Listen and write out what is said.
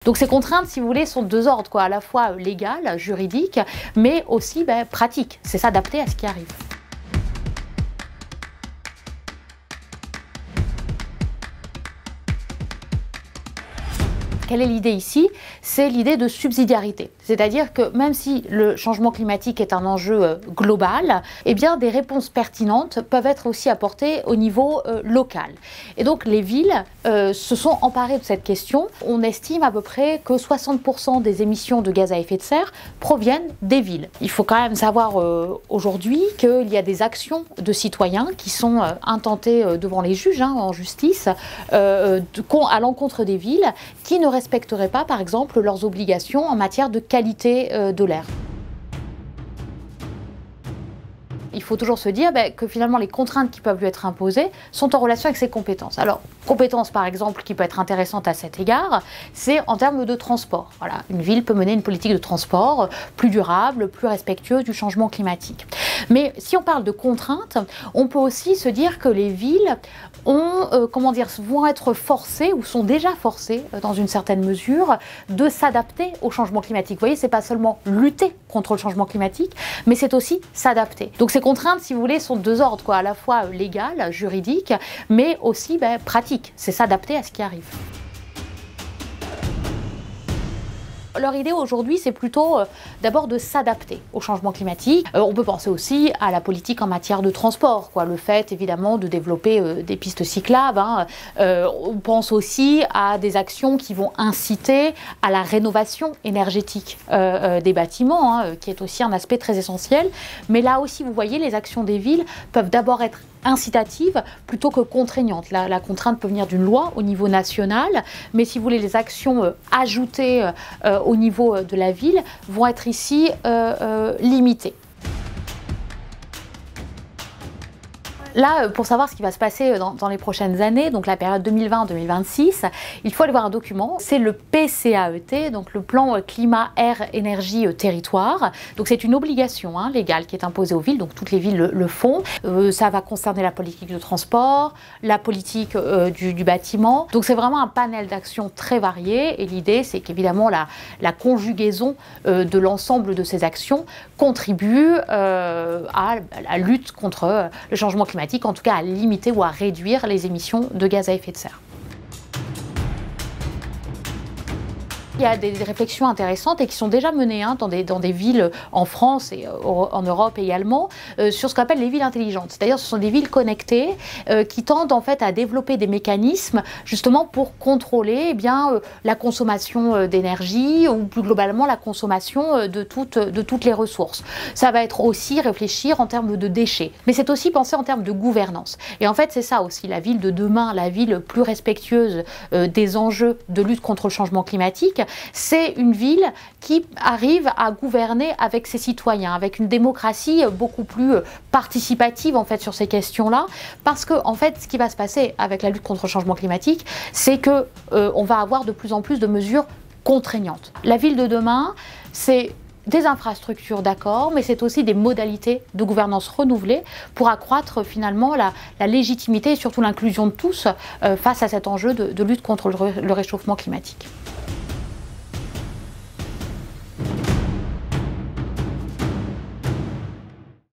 Donc ces contraintes, si vous voulez, sont de deux ordres, quoi, à la fois légales, juridiques, mais aussi pratiques. C'est s'adapter à ce qui arrive. Quelle est l'idée ici? C'est l'idée de subsidiarité. C'est-à-dire que même si le changement climatique est un enjeu global, eh bien des réponses pertinentes peuvent être aussi apportées au niveau local. Et donc les villes se sont emparées de cette question. On estime à peu près que 60% des émissions de gaz à effet de serre proviennent des villes. Il faut quand même savoir aujourd'hui qu'il y a des actions de citoyens qui sont intentées devant les juges, en justice, à l'encontre des villes qui ne respecteraient pas, par exemple, leurs obligations en matière de qualité de l'air. Il faut toujours se dire que finalement les contraintes qui peuvent lui être imposées sont en relation avec ses compétences. Alors, compétences par exemple qui peut être intéressante à cet égard, c'est en termes de transport. Voilà, une ville peut mener une politique de transport plus durable, plus respectueuse du changement climatique. Mais si on parle de contraintes, on peut aussi se dire que les villes vont être forcées ou sont déjà forcées dans une certaine mesure de s'adapter au changement climatique. Vous voyez, c'est pas seulement lutter contre le changement climatique, mais c'est aussi s'adapter. Donc ces contraintes, si vous voulez, sont de deux ordres, quoi, à la fois légales, juridiques, mais aussi pratiques. C'est s'adapter à ce qui arrive. Leur idée aujourd'hui, c'est plutôt d'abord de s'adapter au changement climatique. On peut penser aussi à la politique en matière de transport, quoi. Le fait évidemment de développer des pistes cyclables. On pense aussi à des actions qui vont inciter à la rénovation énergétique des bâtiments, qui est aussi un aspect très essentiel. Mais là aussi, vous voyez, les actions des villes peuvent d'abord être incitative plutôt que contraignante. La contrainte peut venir d'une loi au niveau national, mais si vous voulez, les actions ajoutées au niveau de la ville vont être ici limitées. Là, pour savoir ce qui va se passer dans les prochaines années, donc la période 2020-2026, il faut aller voir un document, c'est le PCAET, donc le plan climat, air, énergie, territoire. Donc c'est une obligation légale qui est imposée aux villes, donc toutes les villes le font. Ça va concerner la politique de transport, la politique du bâtiment. Donc c'est vraiment un panel d'actions très varié et l'idée c'est qu'évidemment la conjugaison de l'ensemble de ces actions contribue à la lutte contre le changement climatique, en tout cas à limiter ou à réduire les émissions de gaz à effet de serre. Il y a des réflexions intéressantes et qui sont déjà menées dans des villes en France et en Europe également sur ce qu'on appelle les villes intelligentes. C'est-à-dire ce sont des villes connectées qui tendent en fait à développer des mécanismes justement pour contrôler la consommation d'énergie ou plus globalement la consommation de toutes les ressources. Ça va être aussi réfléchir en termes de déchets, mais c'est aussi penser en termes de gouvernance. Et en fait c'est ça aussi, la ville de demain, la ville plus respectueuse des enjeux de lutte contre le changement climatique, c'est une ville qui arrive à gouverner avec ses citoyens, avec une démocratie beaucoup plus participative en fait sur ces questions-là, parce que en fait ce qui va se passer avec la lutte contre le changement climatique, c'est que on va avoir de plus en plus de mesures contraignantes. La ville de demain, c'est des infrastructures, d'accord, mais c'est aussi des modalités de gouvernance renouvelées pour accroître finalement la légitimité et surtout l'inclusion de tous face à cet enjeu de lutte contre le réchauffement climatique.